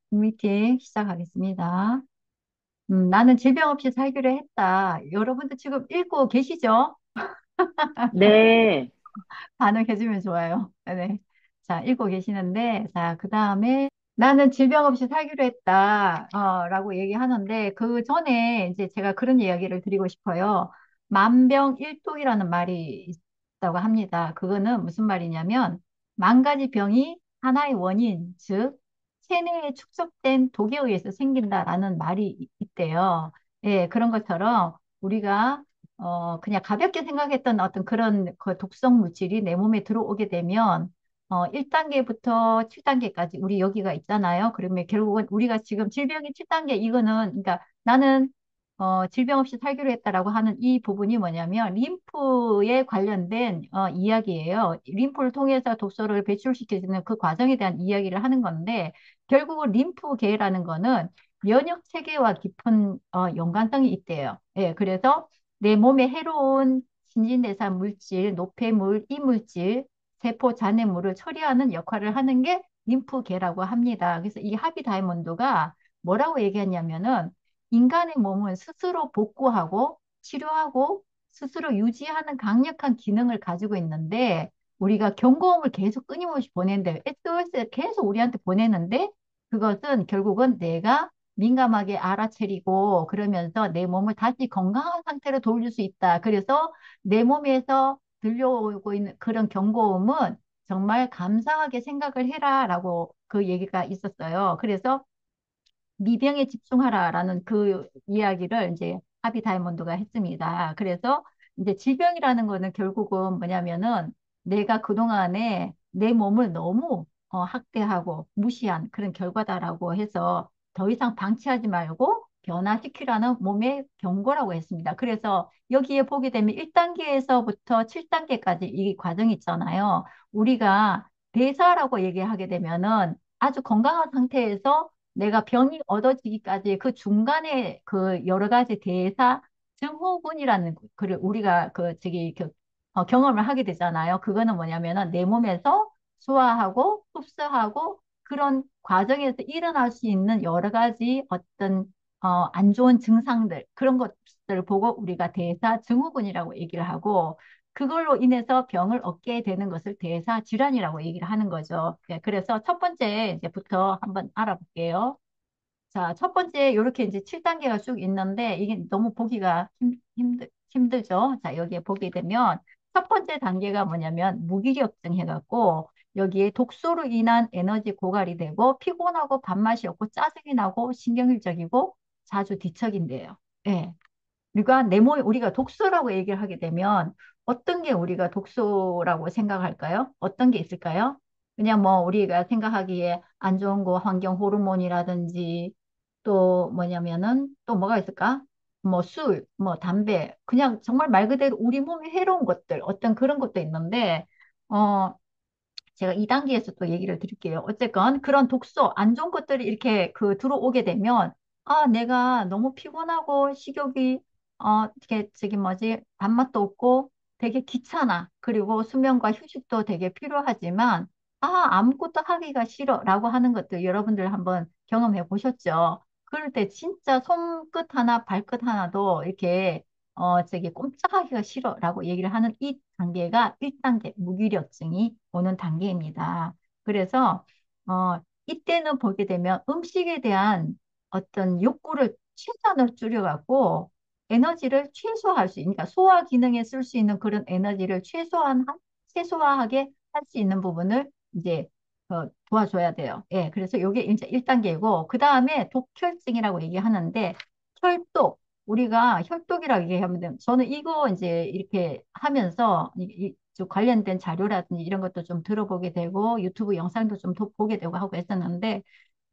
미팅 시작하겠습니다. 나는 질병 없이 살기로 했다. 여러분도 지금 읽고 계시죠? 네, 반응해주면 좋아요. 네. 자, 읽고 계시는데, 자, 그 다음에 나는 질병 없이 살기로 했다. 라고 얘기하는데, 그 전에 이제 제가 그런 이야기를 드리고 싶어요. 만병일독이라는 말이 있다고 합니다. 그거는 무슨 말이냐면, 만 가지 병이 하나의 원인, 즉, 체내에 축적된 독에 의해서 생긴다라는 말이 있대요. 예, 그런 것처럼 우리가 그냥 가볍게 생각했던 어떤 그런 그 독성 물질이 내 몸에 들어오게 되면 1단계부터 7단계까지 우리 여기가 있잖아요. 그러면 결국은 우리가 지금 질병이 7단계 이거는 그러니까 나는 질병 없이 살기로 했다라고 하는 이 부분이 뭐냐면 림프에 관련된 이야기예요. 림프를 통해서 독소를 배출시켜주는 그 과정에 대한 이야기를 하는 건데 결국은 림프계라는 거는 면역 체계와 깊은 연관성이 있대요. 예, 그래서 내 몸에 해로운 신진대사 물질, 노폐물, 이물질, 세포 잔해물을 처리하는 역할을 하는 게 림프계라고 합니다. 그래서 이 하비 다이몬드가 뭐라고 얘기했냐면은 인간의 몸은 스스로 복구하고 치료하고 스스로 유지하는 강력한 기능을 가지고 있는데 우리가 경고음을 계속 끊임없이 보내는데 SOS 계속 우리한테 보내는데 그것은 결국은 내가 민감하게 알아차리고 그러면서 내 몸을 다시 건강한 상태로 돌릴 수 있다. 그래서 내 몸에서 들려오고 있는 그런 경고음은 정말 감사하게 생각을 해라라고 그 얘기가 있었어요. 그래서 미병에 집중하라라는 그 이야기를 이제 하비 다이몬드가 했습니다. 그래서 이제 질병이라는 거는 결국은 뭐냐면은 내가 그동안에 내 몸을 너무 학대하고 무시한 그런 결과다라고 해서 더 이상 방치하지 말고 변화시키라는 몸의 경고라고 했습니다. 그래서 여기에 보게 되면 1단계에서부터 7단계까지 이 과정이 있잖아요. 우리가 대사라고 얘기하게 되면은 아주 건강한 상태에서 내가 병이 얻어지기까지 그 중간에 그 여러 가지 대사 증후군이라는 그를 우리가 경험을 하게 되잖아요. 그거는 뭐냐면은 내 몸에서 소화하고 흡수하고 그런 과정에서 일어날 수 있는 여러 가지 어떤 안 좋은 증상들 그런 것들을 보고 우리가 대사 증후군이라고 얘기를 하고 그걸로 인해서 병을 얻게 되는 것을 대사 질환이라고 얘기를 하는 거죠. 네, 그래서 첫 번째 이제부터 한번 알아볼게요. 자, 첫 번째, 이렇게 이제 7단계가 쭉 있는데, 이게 너무 보기가 힘들죠? 자, 여기에 보게 되면, 첫 번째 단계가 뭐냐면, 무기력증 해갖고, 여기에 독소로 인한 에너지 고갈이 되고, 피곤하고, 밥맛이 없고, 짜증이 나고, 신경질적이고, 자주 뒤척인대요. 예. 우리가 내 몸에, 우리가 독소라고 얘기를 하게 되면, 어떤 게 우리가 독소라고 생각할까요? 어떤 게 있을까요? 그냥 뭐, 우리가 생각하기에 안 좋은 거, 환경 호르몬이라든지, 또 뭐냐면은 또 뭐가 있을까? 뭐 술, 뭐 담배, 그냥 정말 말 그대로 우리 몸에 해로운 것들, 어떤 그런 것도 있는데, 어, 제가 2단계에서 또 얘기를 드릴게요. 어쨌건 그런 독소, 안 좋은 것들이 이렇게 그 들어오게 되면, 아, 내가 너무 피곤하고 식욕이, 이렇게 저기 뭐지, 밥맛도 없고 되게 귀찮아. 그리고 수면과 휴식도 되게 필요하지만, 아, 아무것도 하기가 싫어라고 하는 것들 여러분들 한번 경험해 보셨죠? 그럴 때 진짜 손끝 하나, 발끝 하나도 이렇게 꼼짝하기가 싫어라고 얘기를 하는 이 단계가 1단계 무기력증이 오는 단계입니다. 그래서, 이때는 보게 되면 음식에 대한 어떤 욕구를 최선을 줄여갖고 에너지를 최소화할 수, 그러니까 소화 기능에 쓸 수 있는 그런 에너지를 최소화하게 할 수 있는 부분을 이제 도와줘야 돼요. 예, 그래서 이게 이제 1단계고, 그 다음에 독혈증이라고 얘기하는데, 혈독, 우리가 혈독이라고 얘기하면 돼요. 저는 이거 이제 이렇게 하면서 좀 관련된 자료라든지 이런 것도 좀 들어보게 되고 유튜브 영상도 좀 보게 되고 하고 했었는데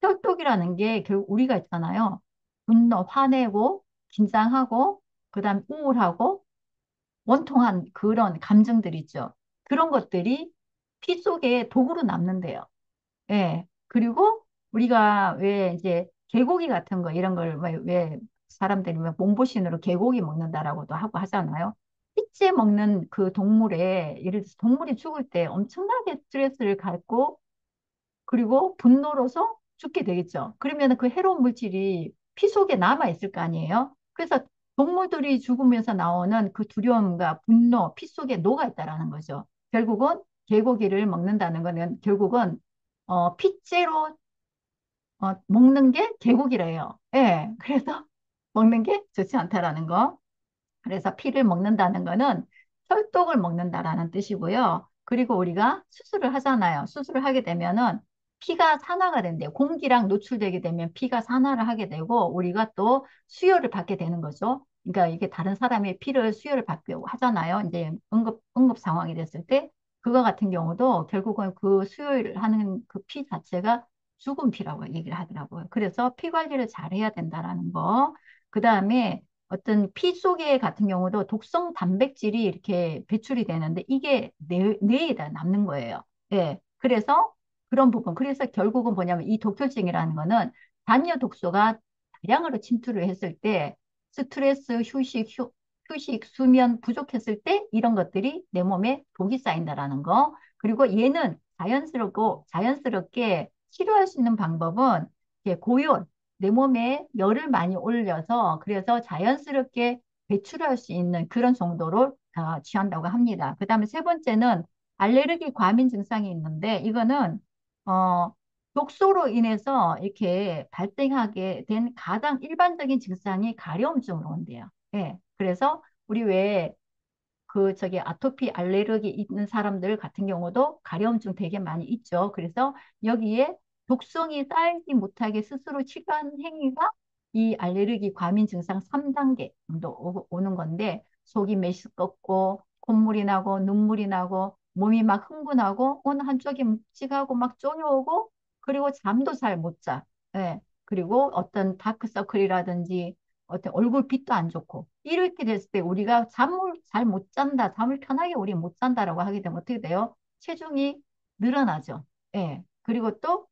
혈독이라는 게 결국 우리가 있잖아요. 분노, 화내고 긴장하고 그다음 우울하고 원통한 그런 감정들 있죠. 그런 것들이 피 속에 독으로 남는데요. 예. 그리고 우리가 왜 이제 개고기 같은 거 이런 걸 왜 사람들이 왜 몸보신으로 개고기 먹는다라고도 하고 하잖아요. 핏째 먹는 그 동물에 예를 들어서 동물이 죽을 때 엄청나게 스트레스를 갖고 그리고 분노로서 죽게 되겠죠. 그러면 그 해로운 물질이 피 속에 남아 있을 거 아니에요. 그래서 동물들이 죽으면서 나오는 그 두려움과 분노, 피 속에 녹아 있다라는 거죠. 결국은 개고기를 먹는다는 거는 결국은 핏째로 먹는 게 개고기래요. 예, 그래서 먹는 게 좋지 않다라는 거. 그래서 피를 먹는다는 거는 혈독을 먹는다라는 뜻이고요. 그리고 우리가 수술을 하잖아요. 수술을 하게 되면은 피가 산화가 된대요. 공기랑 노출되게 되면 피가 산화를 하게 되고 우리가 또 수혈을 받게 되는 거죠. 그러니까 이게 다른 사람의 피를 수혈을 받고 하잖아요. 이제 응급 상황이 됐을 때 그거 같은 경우도 결국은 그 수혈을 하는 그 피 자체가 죽은 피라고 얘기를 하더라고요. 그래서 피 관리를 잘 해야 된다라는 거. 그 다음에 어떤 피 속에 같은 경우도 독성 단백질이 이렇게 배출이 되는데 이게 뇌에다 남는 거예요. 예. 그래서 그런 부분. 그래서 결국은 뭐냐면 이 독혈증이라는 거는 단여 독소가 다량으로 침투를 했을 때 스트레스, 휴식, 수면 부족했을 때 이런 것들이 내 몸에 독이 쌓인다라는 거. 그리고 얘는 자연스럽게 치료할 수 있는 방법은 이렇게 고열, 내 몸에 열을 많이 올려서 그래서 자연스럽게 배출할 수 있는 그런 정도로 취한다고 합니다. 그 다음에 세 번째는 알레르기 과민 증상이 있는데 이거는 어, 독소로 인해서 이렇게 발생하게 된 가장 일반적인 증상이 가려움증으로 온대요. 예. 그래서 우리 왜 저기 아토피 알레르기 있는 사람들 같은 경우도 가려움증 되게 많이 있죠. 그래서 여기에 독성이 쌓이지 못하게 스스로 치료하는 행위가 이 알레르기 과민 증상 3단계 정도 오는 건데 속이 메스껍고 콧물이 나고 눈물이 나고 몸이 막 흥분하고 어느 한쪽이 묵직하고 막 쪼여오고 그리고 잠도 잘 못 자. 예. 그리고 어떤 다크서클이라든지 어떤 얼굴빛도 안 좋고 이렇게 됐을 때 우리가 잠을 잘 못 잔다, 잠을 편하게 우리 못 잔다라고 하게 되면 어떻게 돼요? 체중이 늘어나죠. 예. 그리고 또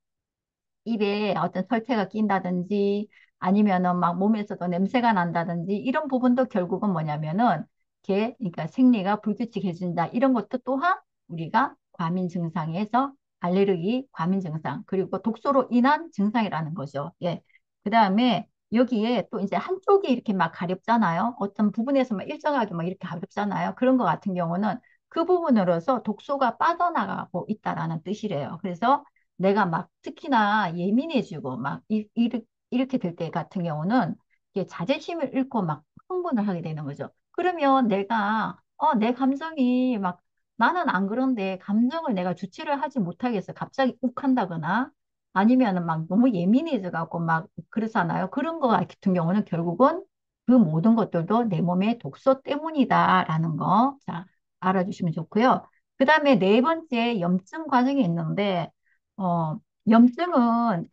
입에 어떤 설태가 낀다든지 아니면은 막 몸에서도 냄새가 난다든지 이런 부분도 결국은 뭐냐면은 그러니까 생리가 불규칙해진다 이런 것도 또한 우리가 과민 증상에서 알레르기 과민 증상 그리고 독소로 인한 증상이라는 거죠. 예. 그다음에 여기에 또 이제 한쪽이 이렇게 막 가렵잖아요. 어떤 부분에서만 일정하게 막 이렇게 가렵잖아요. 그런 것 같은 경우는 그 부분으로서 독소가 빠져나가고 있다라는 뜻이래요. 그래서 내가 막 특히나 예민해지고 막 이렇게 될 때 같은 경우는 이게 자존심을 잃고 막 흥분을 하게 되는 거죠. 그러면 내가 내 감정이 막 나는 안 그런데 감정을 내가 주체를 하지 못하겠어. 갑자기 욱한다거나 아니면은 막 너무 예민해져 갖고 막 그러잖아요. 그런 거 같은 경우는 결국은 그 모든 것들도 내 몸의 독소 때문이다라는 거. 자, 알아주시면 좋고요. 그 다음에 네 번째 염증 과정이 있는데 어, 염증은,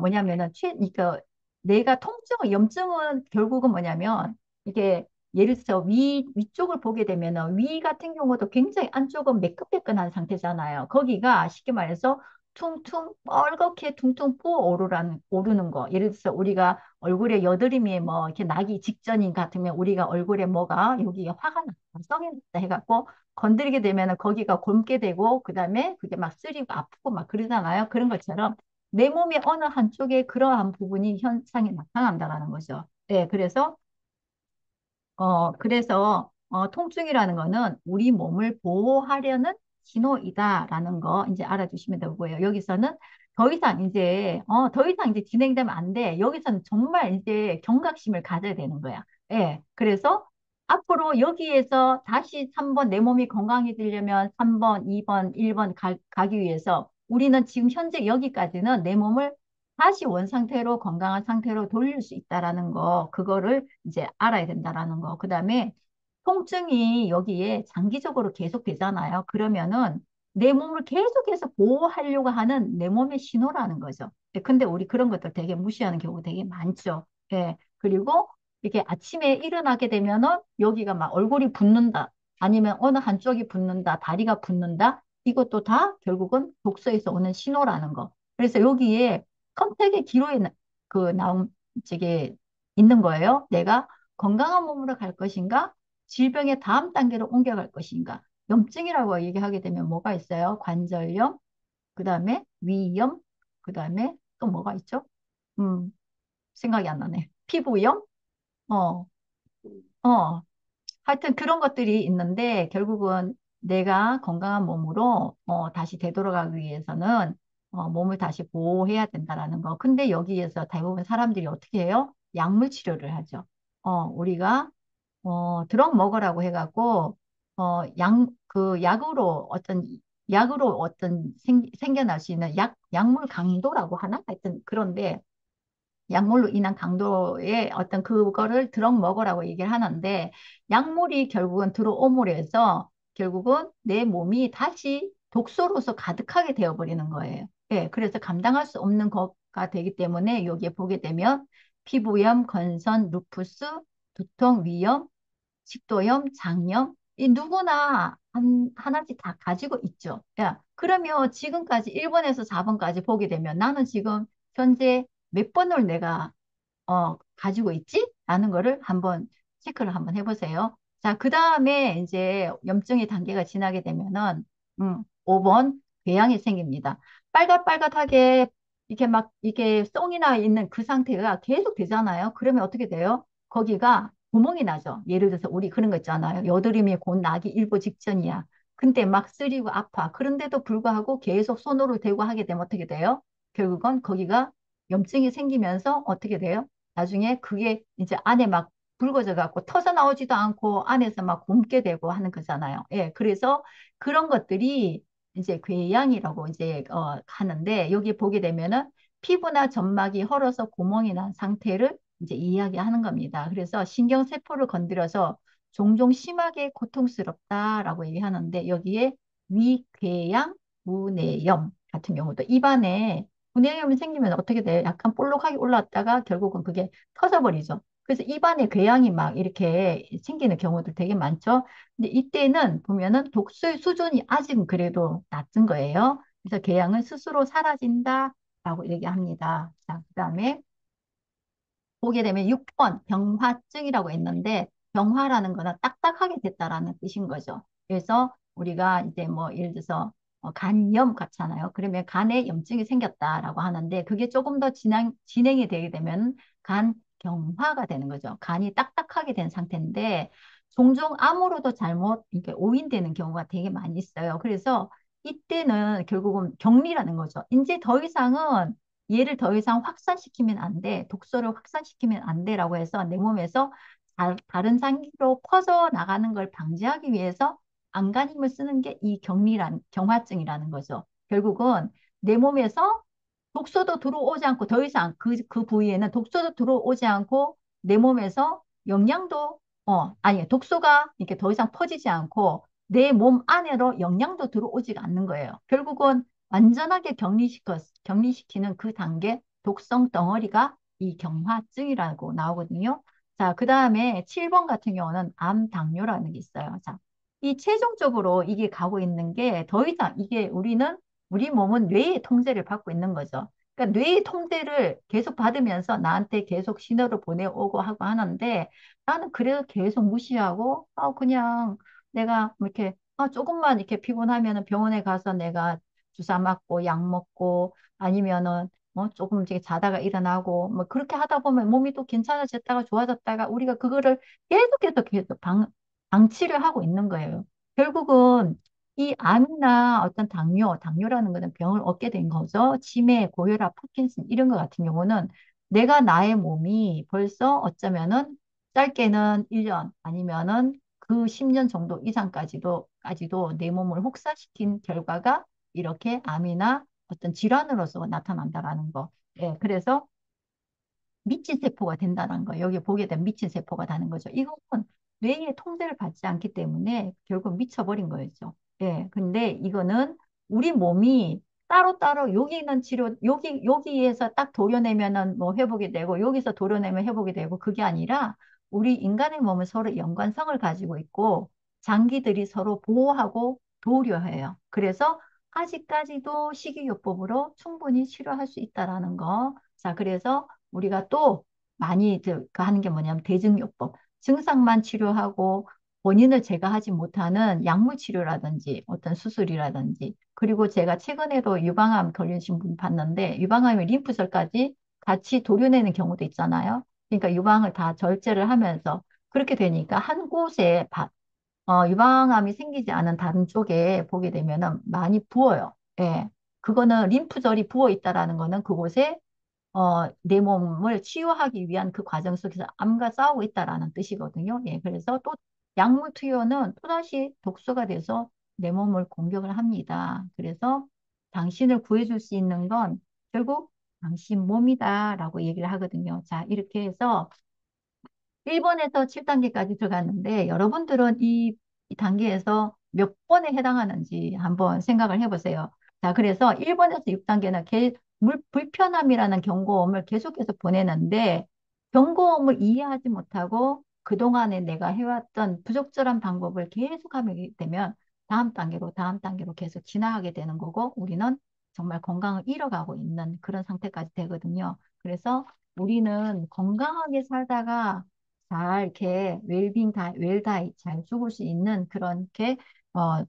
뭐냐면은, 그러니까 내가 염증은 결국은 뭐냐면, 이게 예를 들어서 위쪽을 보게 되면은 위 같은 경우도 굉장히 안쪽은 매끈매끈한 상태잖아요. 거기가 쉽게 말해서 퉁퉁 뻘겋게 퉁퉁 오르는 거. 예를 들어서 우리가 얼굴에 여드름이 뭐 이렇게 나기 직전인 같으면 우리가 얼굴에 뭐가 여기에 화가 났다, 성이 났다 해갖고 건드리게 되면 거기가 곪게 되고 그다음에 그게 막 쓰리고 아프고 막 그러잖아요. 그런 것처럼 내 몸의 어느 한쪽에 그러한 부분이 현상이 나타난다라는 거죠. 네, 그래서 통증이라는 거는 우리 몸을 보호하려는 신호이다라는 거 이제 알아주시면 되고요. 여기서는 더 이상 이제 진행되면 안 돼. 여기서는 정말 이제 경각심을 가져야 되는 거야. 예. 그래서 앞으로 여기에서 다시 3번 내 몸이 건강해지려면 3번, 2번, 1번 가기 위해서 우리는 지금 현재 여기까지는 내 몸을 다시 원상태로 건강한 상태로 돌릴 수 있다라는 거, 그거를 이제 알아야 된다라는 거. 그다음에 통증이 여기에 장기적으로 계속 되잖아요. 그러면은 내 몸을 계속해서 보호하려고 하는 내 몸의 신호라는 거죠. 근데 우리 그런 것들 되게 무시하는 경우 되게 많죠. 예. 그리고 이게 아침에 일어나게 되면은 여기가 막 얼굴이 붓는다. 아니면 어느 한쪽이 붓는다. 다리가 붓는다. 이것도 다 결국은 독소에서 오는 신호라는 거. 그래서 여기에 선택의 기로에 나온 저게 있는 거예요. 내가 건강한 몸으로 갈 것인가? 질병의 다음 단계로 옮겨갈 것인가? 염증이라고 얘기하게 되면 뭐가 있어요? 관절염, 그 다음에 위염, 그 다음에 또 뭐가 있죠? 음, 생각이 안 나네. 피부염? 어, 어. 하여튼 그런 것들이 있는데 결국은 내가 건강한 몸으로 다시 되돌아가기 위해서는 몸을 다시 보호해야 된다라는 거. 근데 여기에서 대부분 사람들이 어떻게 해요? 약물 치료를 하죠. 우리가 드럭 먹으라고 해갖고 그 약으로 어떤 생겨날 수 있는 약물 강도라고 하나? 하여튼 그런데 약물로 인한 강도의 어떤 그거를 드럭 먹으라고 얘기를 하는데 약물이 결국은 들어옴으로 해서 결국은 내 몸이 다시 독소로서 가득하게 되어버리는 거예요. 예, 그래서 감당할 수 없는 것가 되기 때문에 여기에 보게 되면 피부염, 건선, 루푸스, 두통, 위염, 식도염, 장염, 이 누구나 하나씩 다 가지고 있죠. 야, 그러면 지금까지 1번에서 4번까지 보게 되면 나는 지금 현재 몇 번을 내가 가지고 있지? 라는 거를 한번 체크를 한번 해보세요. 자, 그 다음에 이제 염증의 단계가 지나게 되면은 5번 궤양이 생깁니다. 빨갛빨갛하게 이렇게 막 이게 썽이 나 있는 그 상태가 계속 되잖아요. 그러면 어떻게 돼요? 거기가 구멍이 나죠. 예를 들어서 우리 그런 거 있잖아요. 여드름이 곧 나기 일보 직전이야. 근데 막 쓰리고 아파. 그런데도 불구하고 계속 손으로 대고 하게 되면 어떻게 돼요? 결국은 거기가 염증이 생기면서 어떻게 돼요? 나중에 그게 이제 안에 막 붉어져 갖고 터져 나오지도 않고 안에서 막 굼게 되고 하는 거잖아요. 예, 그래서 그런 것들이 이제 궤양이라고 이제 하는데 여기 보게 되면은 피부나 점막이 헐어서 구멍이 난 상태를 이제 이야기하는 겁니다. 그래서 신경세포를 건드려서 종종 심하게 고통스럽다라고 얘기하는데 여기에 위궤양, 구내염 같은 경우도 입안에 구내염이 생기면 어떻게 돼요? 약간 볼록하게 올라왔다가 결국은 그게 터져버리죠. 그래서 입안에 궤양이 막 이렇게 생기는 경우들 되게 많죠. 근데 이때는 보면은 독소의 수준이 아직은 그래도 낮은 거예요. 그래서 궤양은 스스로 사라진다라고 얘기합니다. 자, 그다음에 보게 되면 6번 병화증이라고 있는데 병화라는 거는 딱딱하게 됐다라는 뜻인 거죠. 그래서 우리가 이제 뭐 예를 들어서 간염 같잖아요. 그러면 간에 염증이 생겼다라고 하는데 그게 조금 더 진행이 되게 되면 간경화가 되는 거죠. 간이 딱딱하게 된 상태인데 종종 암으로도 잘못 이렇게 오인되는 경우가 되게 많이 있어요. 그래서 이때는 결국은 격리라는 거죠. 이제 더 이상은 얘를 더 이상 확산시키면 안 돼. 독소를 확산시키면 안 돼라고 해서 내 몸에서 다른 장기로 퍼져 나가는 걸 방지하기 위해서 안간힘을 쓰는 게 이 경화증이라는 거죠. 결국은 내 몸에서 독소도 들어오지 않고 더 이상 그 부위에는 독소도 들어오지 않고 내 몸에서 영양도 아니 독소가 이렇게 더 이상 퍼지지 않고 내 몸 안으로 영양도 들어오지가 않는 거예요. 결국은 완전하게 격리시키는 그 단계 독성 덩어리가 이 경화증이라고 나오거든요. 자, 그 다음에 7번 같은 경우는 암 당뇨라는 게 있어요. 자, 이 최종적으로 이게 가고 있는 게 더 이상 이게 우리 몸은 뇌의 통제를 받고 있는 거죠. 그러니까 뇌의 통제를 계속 받으면서 나한테 계속 신호를 보내오고 하고 하는데 나는 그래도 계속 무시하고 그냥 내가 뭐 이렇게 조금만 이렇게 피곤하면은 병원에 가서 내가 주사 맞고 약 먹고 아니면은 조금 이제 자다가 일어나고 뭐 그렇게 하다 보면 몸이 또 괜찮아졌다가 좋아졌다가 우리가 그거를 계속 방치를 하고 있는 거예요. 결국은 이 암이나 어떤 당뇨라는 거는 병을 얻게 된 거죠. 치매, 고혈압, 파킨슨 이런 거 같은 경우는 내가 나의 몸이 벌써 어쩌면은 짧게는 1년 아니면은 그 10년 정도 까지도 내 몸을 혹사시킨 결과가 이렇게 암이나 어떤 질환으로서 나타난다라는 거. 예, 그래서 미친 세포가 된다는 거예요. 여기 보게 되면 미친 세포가 되는 거죠. 이거는 뇌의 통제를 받지 않기 때문에 결국 미쳐버린 거였죠. 예, 근데 이거는 우리 몸이 따로따로 여기는 여기에서 딱 도려내면은 뭐 회복이 되고 여기서 도려내면 회복이 되고 그게 아니라 우리 인간의 몸은 서로 연관성을 가지고 있고 장기들이 서로 보호하고 도려해요. 그래서 아직까지도 식이요법으로 충분히 치료할 수 있다라는 거. 자, 그래서 우리가 또 많이 그 하는 게 뭐냐면 대증요법. 증상만 치료하고 본인을 제가 하지 못하는 약물 치료라든지 어떤 수술이라든지 그리고 제가 최근에도 유방암 걸리신 분 봤는데 유방암의 림프절까지 같이 도려내는 경우도 있잖아요. 그러니까 유방을 다 절제를 하면서 그렇게 되니까 한 곳에 유방암이 생기지 않은 다른 쪽에 보게 되면은 많이 부어요. 예. 그거는 림프절이 부어 있다라는 거는 그곳에 내 몸을 치유하기 위한 그 과정 속에서 암과 싸우고 있다라는 뜻이거든요. 예, 그래서 또 약물 투여는 또다시 독소가 돼서 내 몸을 공격을 합니다. 그래서 당신을 구해줄 수 있는 건 결국 당신 몸이다라고 얘기를 하거든요. 자, 이렇게 해서 1번에서 7단계까지 들어갔는데 여러분들은 이 단계에서 몇 번에 해당하는지 한번 생각을 해보세요. 자, 그래서 1번에서 6단계는 불편함이라는 경고음을 계속해서 보내는데 경고음을 이해하지 못하고 그동안에 내가 해왔던 부적절한 방법을 계속하게 되면 다음 단계로 계속 지나가게 되는 거고 우리는 정말 건강을 잃어가고 있는 그런 상태까지 되거든요. 그래서 우리는 건강하게 살다가 잘 이렇게 웰다이 잘 죽을 수 있는 그런 게 어,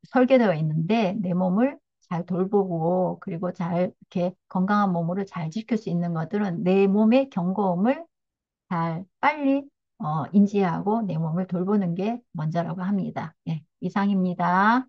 설계되어 있는데 내 몸을 잘 돌보고 그리고 잘 이렇게 건강한 몸으로 잘 지킬 수 있는 것들은 내 몸의 경고음을 잘 빨리 인지하고 내 몸을 돌보는 게 먼저라고 합니다. 예, 이상입니다.